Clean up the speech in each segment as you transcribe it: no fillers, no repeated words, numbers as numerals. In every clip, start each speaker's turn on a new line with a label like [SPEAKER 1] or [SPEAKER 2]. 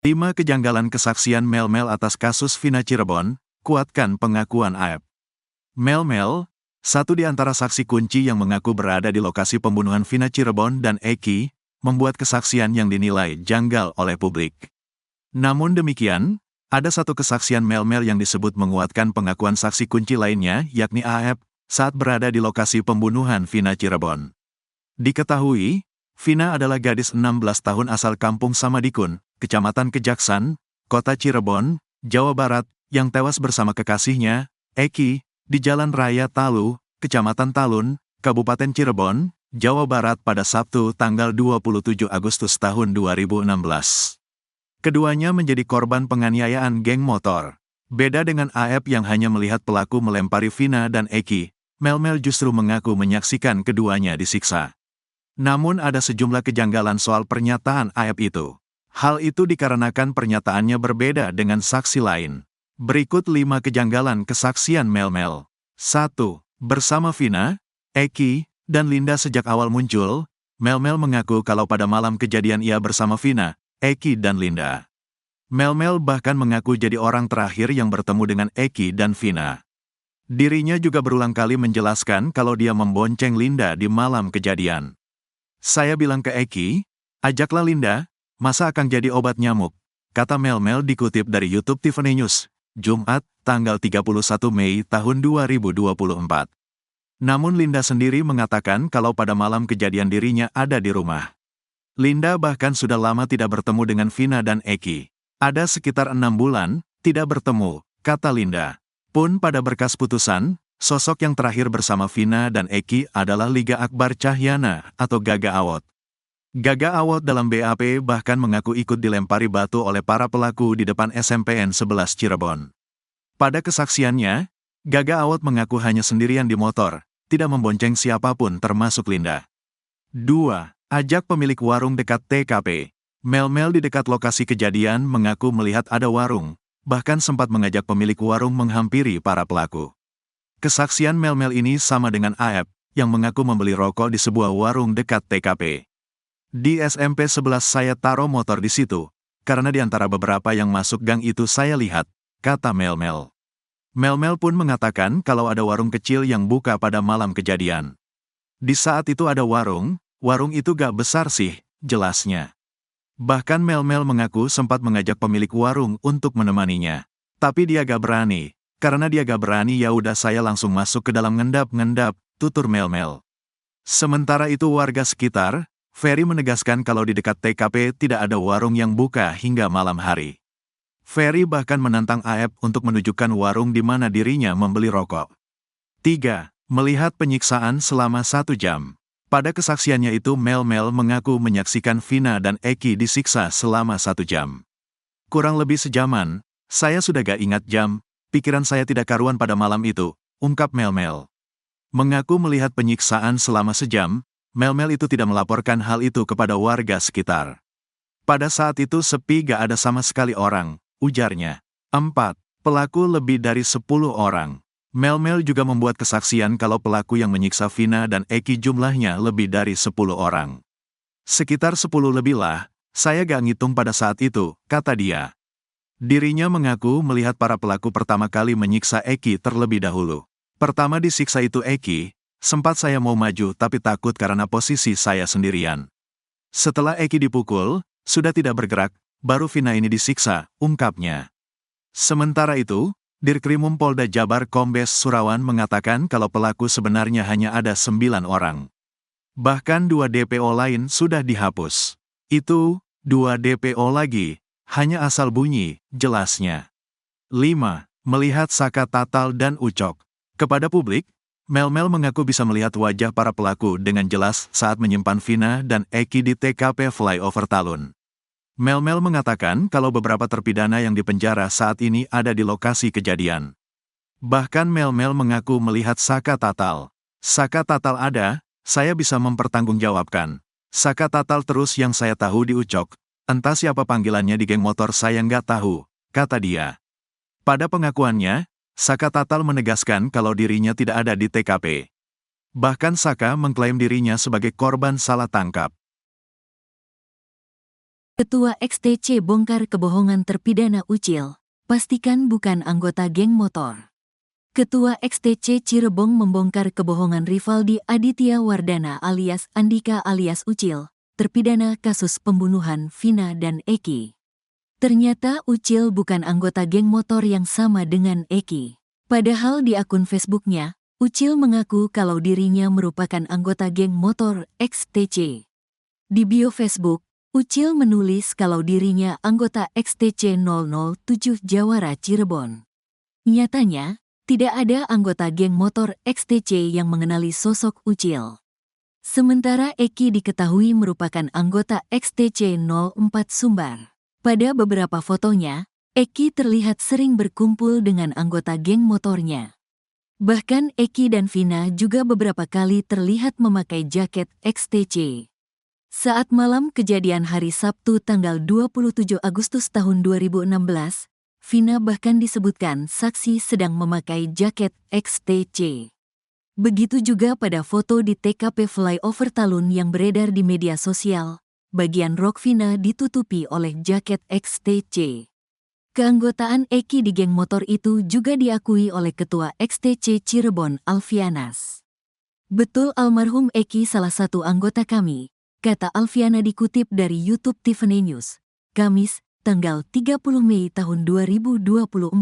[SPEAKER 1] 5 kejanggalan kesaksian Mel-Mel atas kasus Vina Cirebon, kuatkan pengakuan Aep. Mel-Mel, satu di antara saksi kunci yang mengaku berada di lokasi pembunuhan Vina Cirebon dan Eki, membuat kesaksian yang dinilai janggal oleh publik. Namun demikian, ada satu kesaksian Mel-Mel yang disebut menguatkan pengakuan saksi kunci lainnya, yakni Aep, saat berada di lokasi pembunuhan Vina Cirebon. Diketahui, Vina adalah gadis 16 tahun asal kampung Samadikun, Kecamatan Kejaksan, Kota Cirebon, Jawa Barat, yang tewas bersama kekasihnya, Eki, di Jalan Raya Talu, Kecamatan Talun, Kabupaten Cirebon, Jawa Barat pada Sabtu tanggal 27 Agustus tahun 2016. Keduanya menjadi korban penganiayaan geng motor. Beda dengan Aep yang hanya melihat pelaku melempari Vina dan Eki, Mel-Mel justru mengaku menyaksikan keduanya disiksa. Namun ada sejumlah kejanggalan soal pernyataan Aep itu. Hal itu dikarenakan pernyataannya berbeda dengan saksi lain. Berikut 5 kejanggalan kesaksian Mel-Mel. 1. Bersama Vina, Eki, dan Linda sejak awal muncul, Mel-Mel mengaku kalau pada malam kejadian ia bersama Vina, Eki dan Linda. Mel-Mel bahkan mengaku jadi orang terakhir yang bertemu dengan Eki dan Vina. Dirinya juga berulang kali menjelaskan kalau dia membonceng Linda di malam kejadian. Saya bilang ke Eki, ajaklah Linda, masa akan jadi obat nyamuk, kata Mel-Mel dikutip dari YouTube Tiffany News, Jumat, tanggal 31 Mei tahun 2024. Namun Linda sendiri mengatakan kalau pada malam kejadian dirinya ada di rumah. Linda bahkan sudah lama tidak bertemu dengan Vina dan Eki. Ada sekitar 6 bulan, tidak bertemu, kata Linda. Pun pada berkas putusan, sosok yang terakhir bersama Vina dan Eki adalah Liga Akbar Cahyana atau Gaga Awot. Gaga Awot dalam BAP bahkan mengaku ikut dilempari batu oleh para pelaku di depan SMPN 11 Cirebon. Pada kesaksiannya, Gaga Awot mengaku hanya sendirian di motor, tidak membonceng siapapun termasuk Linda. 2. Ajak pemilik warung dekat TKP. Mel-Mel di dekat lokasi kejadian mengaku melihat ada warung, bahkan sempat mengajak pemilik warung menghampiri para pelaku. Kesaksian Mel-Mel ini sama dengan Aep, yang mengaku membeli rokok di sebuah warung dekat TKP. Di SMP 11 saya taruh motor di situ, karena di antara beberapa yang masuk gang itu saya lihat, kata Mel-Mel. Mel-Mel pun mengatakan kalau ada warung kecil yang buka pada malam kejadian. Di saat itu ada warung itu gak besar sih, jelasnya. Bahkan Mel-Mel mengaku sempat mengajak pemilik warung untuk menemaninya. Tapi dia gak berani, karena dia gak berani ya udah saya langsung masuk ke dalam ngendap-ngendap, tutur Mel-Mel. Sementara itu warga sekitar, Ferry menegaskan kalau di dekat TKP tidak ada warung yang buka hingga malam hari. Ferry bahkan menantang Aep untuk menunjukkan warung di mana dirinya membeli rokok. 3. Melihat penyiksaan selama 1 jam. Pada kesaksiannya itu Mel-Mel mengaku menyaksikan Vina dan Eki disiksa selama 1 jam. Kurang lebih sejaman, saya sudah gak ingat jam, pikiran saya tidak karuan pada malam itu, ungkap Mel-Mel. Mengaku melihat penyiksaan selama sejam, Mel-Mel itu tidak melaporkan hal itu kepada warga sekitar. Pada saat itu sepi gak ada sama sekali orang, ujarnya. 4. Pelaku lebih dari 10 orang. Mel-Mel juga membuat kesaksian kalau pelaku yang menyiksa Vina dan Eki jumlahnya lebih dari 10 orang. Sekitar 10 lebih lah, saya gak ngitung pada saat itu, kata dia. Dirinya mengaku melihat para pelaku pertama kali menyiksa Eki terlebih dahulu. Pertama disiksa itu Eki, sempat saya mau maju tapi takut karena posisi saya sendirian. Setelah Eki dipukul, sudah tidak bergerak, baru Vina ini disiksa, ungkapnya. Sementara itu, Dirkrimum Polda Jabar Kombes Surawan mengatakan kalau pelaku sebenarnya hanya ada 9 orang. Bahkan 2 DPO lain sudah dihapus. Itu, 2 DPO lagi, hanya asal bunyi, jelasnya. 5. Melihat Saka Tatal dan Ucok. Kepada publik, Mel-Mel mengaku bisa melihat wajah para pelaku dengan jelas saat menyimpan Vina dan Eki di TKP Flyover Talun. Mel-Mel mengatakan kalau beberapa terpidana yang dipenjara saat ini ada di lokasi kejadian. Bahkan Mel-Mel mengaku melihat Saka Tatal. Saka Tatal ada, saya bisa mempertanggungjawabkan. Saka Tatal terus yang saya tahu di Ucok. Entah siapa panggilannya di geng motor saya nggak tahu, kata dia. Pada pengakuannya, Saka Tatal menegaskan kalau dirinya tidak ada di TKP. Bahkan Saka mengklaim dirinya sebagai korban salah tangkap.
[SPEAKER 2] Ketua XTC bongkar kebohongan terpidana Ucil, pastikan bukan anggota geng motor. Ketua XTC Cirebon membongkar kebohongan Rivaldi Aditya Wardana alias Andika alias Ucil, terpidana kasus pembunuhan Vina dan Eki. Ternyata Ucil bukan anggota geng motor yang sama dengan Eki. Padahal di akun Facebooknya, Ucil mengaku kalau dirinya merupakan anggota geng motor XTC. Di bio Facebook, Ucil menulis kalau dirinya anggota XTC 007 Jawara Cirebon. Nyatanya, tidak ada anggota geng motor XTC yang mengenali sosok Ucil. Sementara Eki diketahui merupakan anggota XTC 04 Sumbar. Pada beberapa fotonya, Eki terlihat sering berkumpul dengan anggota geng motornya. Bahkan Eki dan Vina juga beberapa kali terlihat memakai jaket XTC. Saat malam kejadian hari Sabtu tanggal 27 Agustus tahun 2016, Vina bahkan disebutkan saksi sedang memakai jaket XTC. Begitu juga pada foto di TKP Flyover Talun yang beredar di media sosial, bagian rok Vina ditutupi oleh jaket XTC. Keanggotaan Eki di geng motor itu juga diakui oleh Ketua XTC Cirebon Alfianas. Betul almarhum Eki salah satu anggota kami, kata Alfiana dikutip dari YouTube Tiffany News, Kamis, tanggal 30 Mei tahun 2024.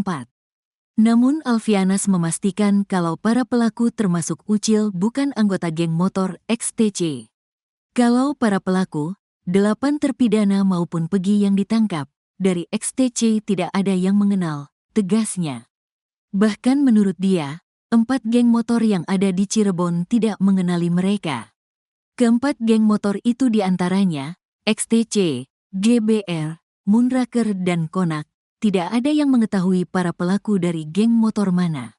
[SPEAKER 2] Namun Alfianas memastikan kalau para pelaku termasuk Ucil bukan anggota geng motor XTC. Kalau para pelaku, 8 terpidana maupun Pegi yang ditangkap, dari XTC tidak ada yang mengenal, tegasnya. Bahkan menurut dia, 4 geng motor yang ada di Cirebon tidak mengenali mereka. Keempat geng motor itu diantaranya, XTC, GBR, Moonraker dan Konak, tidak ada yang mengetahui para pelaku dari geng motor mana.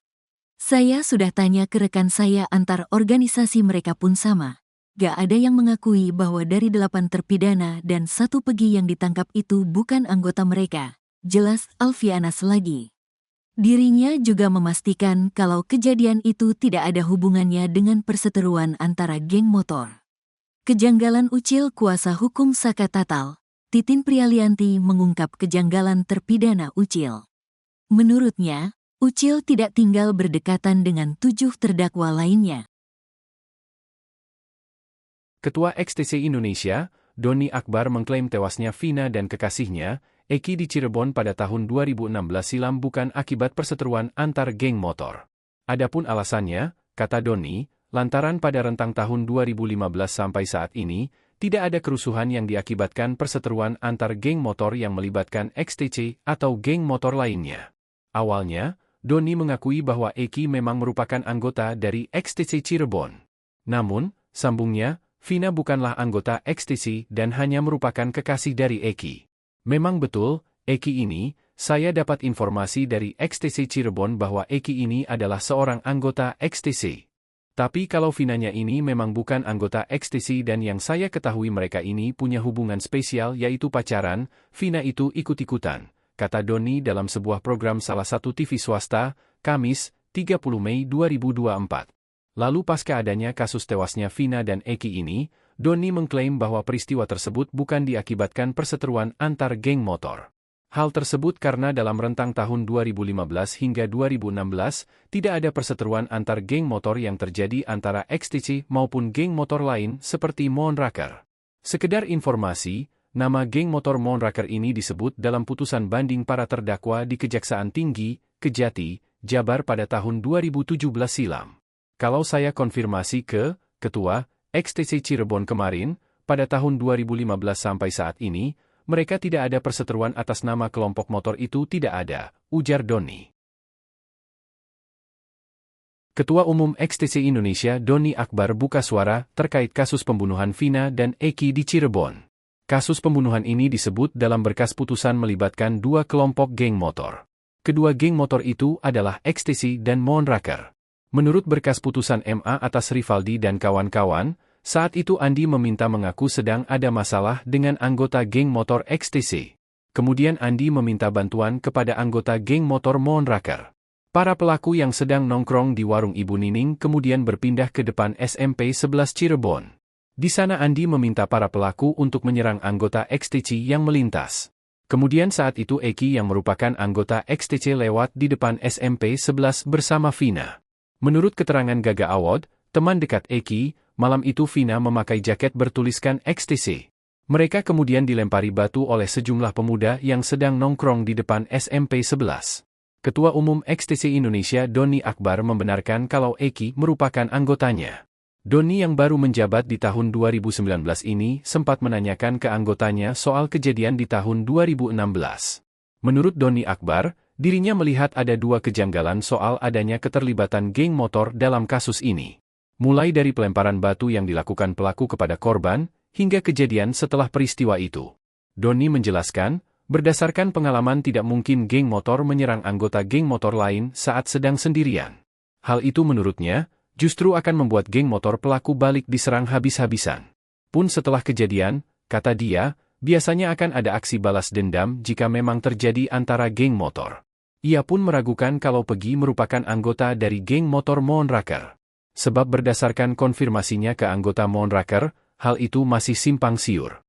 [SPEAKER 2] Saya sudah tanya ke rekan saya antar organisasi mereka pun sama. Gak ada yang mengakui bahwa dari 8 terpidana dan 1 Pegi yang ditangkap itu bukan anggota mereka, jelas Alfianas lagi. Dirinya juga memastikan kalau kejadian itu tidak ada hubungannya dengan perseteruan antara geng motor. Kejanggalan Ucil kuasa hukum Saka Tatal, Titin Prialianti mengungkap kejanggalan terpidana Ucil. Menurutnya, Ucil tidak tinggal berdekatan dengan 7 terdakwa lainnya.
[SPEAKER 3] Ketua XTC Indonesia, Doni Akbar mengklaim tewasnya Vina dan kekasihnya, Eki di Cirebon pada tahun 2016 silam bukan akibat perseteruan antar geng motor. Adapun alasannya, kata Doni, lantaran pada rentang tahun 2015 sampai saat ini, tidak ada kerusuhan yang diakibatkan perseteruan antar geng motor yang melibatkan XTC atau geng motor lainnya. Awalnya, Doni mengakui bahwa Eki memang merupakan anggota dari XTC Cirebon. Namun, sambungnya, Vina bukanlah anggota XTC dan hanya merupakan kekasih dari Eki. Memang betul, Eki ini, saya dapat informasi dari XTC Cirebon bahwa Eki ini adalah seorang anggota XTC. Tapi kalau Vinanya ini memang bukan anggota XTC dan yang saya ketahui mereka ini punya hubungan spesial yaitu pacaran, Vina itu ikut-ikutan, kata Doni dalam sebuah program salah satu TV swasta, Kamis, 30 Mei 2024. Lalu pasca adanya kasus tewasnya Vina dan Eki ini, Doni mengklaim bahwa peristiwa tersebut bukan diakibatkan perseteruan antar geng motor. Hal tersebut karena dalam rentang tahun 2015 hingga 2016, tidak ada perseteruan antar geng motor yang terjadi antara XTC maupun geng motor lain seperti Moonraker. Sekedar informasi, nama geng motor Moonraker ini disebut dalam putusan banding para terdakwa di Kejaksaan Tinggi, Kejati, Jabar pada tahun 2017 silam. Kalau saya konfirmasi ke Ketua XTC Cirebon kemarin, pada tahun 2015 sampai saat ini, mereka tidak ada perseteruan atas nama kelompok motor itu tidak ada, ujar Doni. Ketua Umum XTC Indonesia Doni Akbar buka suara terkait kasus pembunuhan Vina dan Eki di Cirebon. Kasus pembunuhan ini disebut dalam berkas putusan melibatkan 2 kelompok geng motor. Kedua geng motor itu adalah XTC dan Moonraker. Menurut berkas putusan MA atas Rivaldi dan kawan-kawan, saat itu Andi meminta mengaku sedang ada masalah dengan anggota geng motor XTC. Kemudian Andi meminta bantuan kepada anggota geng motor Moonraker. Para pelaku yang sedang nongkrong di warung Ibu Nining kemudian berpindah ke depan SMP 11 Cirebon. Di sana Andi meminta para pelaku untuk menyerang anggota XTC yang melintas. Kemudian saat itu Eki yang merupakan anggota XTC lewat di depan SMP 11 bersama Vina. Menurut keterangan Gaga Awad, teman dekat Eki, malam itu Vina memakai jaket bertuliskan XTC. Mereka kemudian dilempari batu oleh sejumlah pemuda yang sedang nongkrong di depan SMP 11. Ketua Umum XTC Indonesia Doni Akbar membenarkan kalau Eki merupakan anggotanya. Doni yang baru menjabat di tahun 2019 ini sempat menanyakan ke anggotanya soal kejadian di tahun 2016. Menurut Doni Akbar, dirinya melihat ada dua kejanggalan soal adanya keterlibatan geng motor dalam kasus ini. Mulai dari pelemparan batu yang dilakukan pelaku kepada korban, hingga kejadian setelah peristiwa itu. Doni menjelaskan, berdasarkan pengalaman tidak mungkin geng motor menyerang anggota geng motor lain saat sedang sendirian. Hal itu menurutnya, justru akan membuat geng motor pelaku balik diserang habis-habisan. Pun setelah kejadian, kata dia, biasanya akan ada aksi balas dendam jika memang terjadi antara geng motor. Ia pun meragukan kalau Pegi merupakan anggota dari geng motor Moonraker. Sebab berdasarkan konfirmasinya ke anggota Moonraker, hal itu masih simpang siur.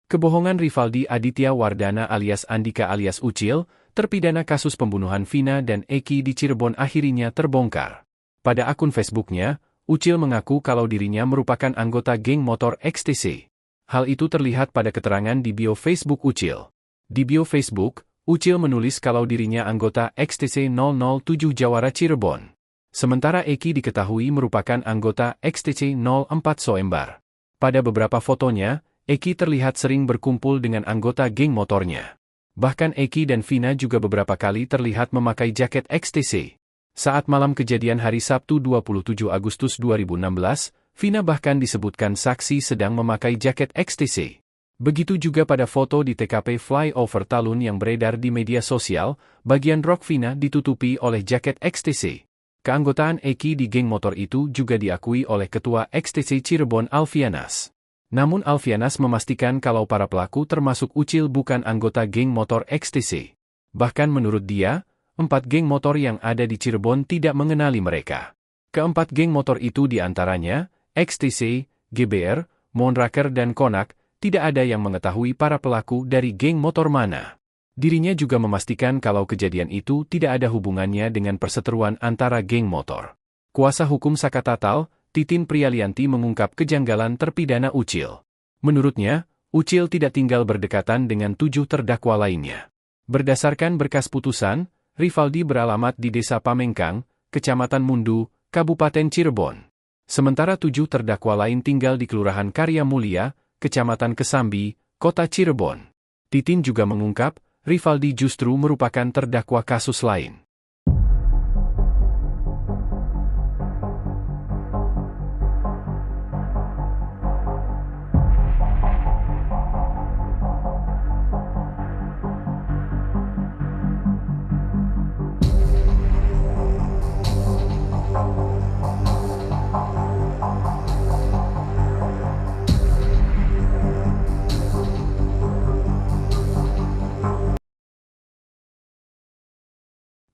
[SPEAKER 3] Kebohongan Rivaldi Aditya Wardana alias Andika alias Ucil, terpidana kasus pembunuhan Vina dan Eki di Cirebon akhirnya terbongkar. Pada akun Facebooknya, Ucil mengaku kalau dirinya merupakan anggota geng motor XTC. Hal itu terlihat pada keterangan di bio Facebook Ucil. Di bio Facebook, Ucil menulis kalau dirinya anggota XTC 007 Jawara Cirebon. Sementara Eki diketahui merupakan anggota XTC 04 Soembar. Pada beberapa fotonya, Eki terlihat sering berkumpul dengan anggota geng motornya. Bahkan Eki dan Vina juga beberapa kali terlihat memakai jaket XTC. Saat malam kejadian hari Sabtu 27 Agustus 2016, Vina bahkan disebutkan saksi sedang memakai jaket XTC. Begitu juga pada foto di TKP Flyover Talun yang beredar di media sosial, bagian rok Vina ditutupi oleh jaket XTC. Keanggotaan Eki di geng motor itu juga diakui oleh Ketua XTC Cirebon Alfianas. Namun Alfianas memastikan kalau para pelaku termasuk Ucil bukan anggota geng motor XTC. Bahkan menurut dia, 4 geng motor yang ada di Cirebon tidak mengenali mereka. Keempat geng motor itu diantaranya, XTC, GBR, Moonraker dan Konak, tidak ada yang mengetahui para pelaku dari geng motor mana. Dirinya juga memastikan kalau kejadian itu tidak ada hubungannya dengan perseteruan antara geng motor. Kuasa hukum Sakatatal, Titin Prialianti mengungkap kejanggalan terpidana Ucil. Menurutnya, Ucil tidak tinggal berdekatan dengan 7 terdakwa lainnya. Berdasarkan berkas putusan, Rivaldi beralamat di Desa Pamengkang, Kecamatan Mundu, Kabupaten Cirebon. Sementara 7 terdakwa lain tinggal di Kelurahan Karya Mulia, Kecamatan Kesambi, Kota Cirebon. Titin juga mengungkap, Rivaldi justru merupakan terdakwa kasus lain.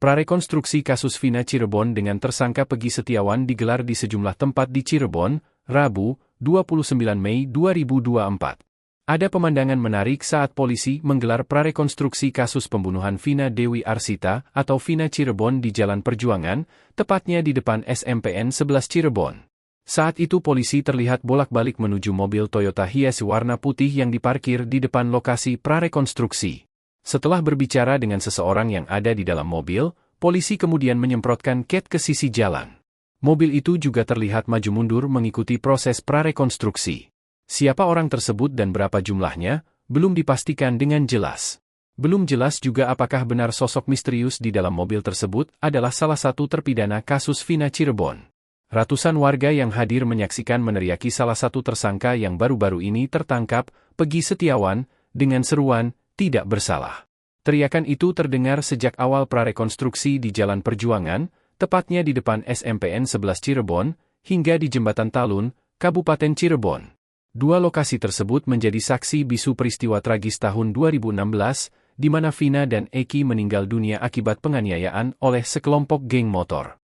[SPEAKER 3] Prarekonstruksi kasus Vina Cirebon dengan tersangka Pegi Setiawan digelar di sejumlah tempat di Cirebon, Rabu, 29 Mei 2024. Ada pemandangan menarik saat polisi menggelar prarekonstruksi kasus pembunuhan Vina Dewi Arsita atau Vina Cirebon di Jalan Perjuangan, tepatnya di depan SMPN 11 Cirebon. Saat itu polisi terlihat bolak-balik menuju mobil Toyota Hiace warna putih yang diparkir di depan lokasi prarekonstruksi. Setelah berbicara dengan seseorang yang ada di dalam mobil, polisi kemudian menyemprotkan cat ke sisi jalan. Mobil itu juga terlihat maju mundur mengikuti proses prarekonstruksi. Siapa orang tersebut dan berapa jumlahnya, belum dipastikan dengan jelas. Belum jelas juga apakah benar sosok misterius di dalam mobil tersebut adalah salah satu terpidana kasus Vina Cirebon. Ratusan warga yang hadir menyaksikan meneriaki salah satu tersangka yang baru-baru ini tertangkap, Pegi Setiawan, dengan seruan, "Tidak bersalah." Teriakan itu terdengar sejak awal prarekonstruksi di Jalan Perjuangan, tepatnya di depan SMPN 11 Cirebon, hingga di Jembatan Talun, Kabupaten Cirebon. Dua lokasi tersebut menjadi saksi bisu peristiwa tragis tahun 2016, di mana Vina dan Eki meninggal dunia akibat penganiayaan oleh sekelompok geng motor.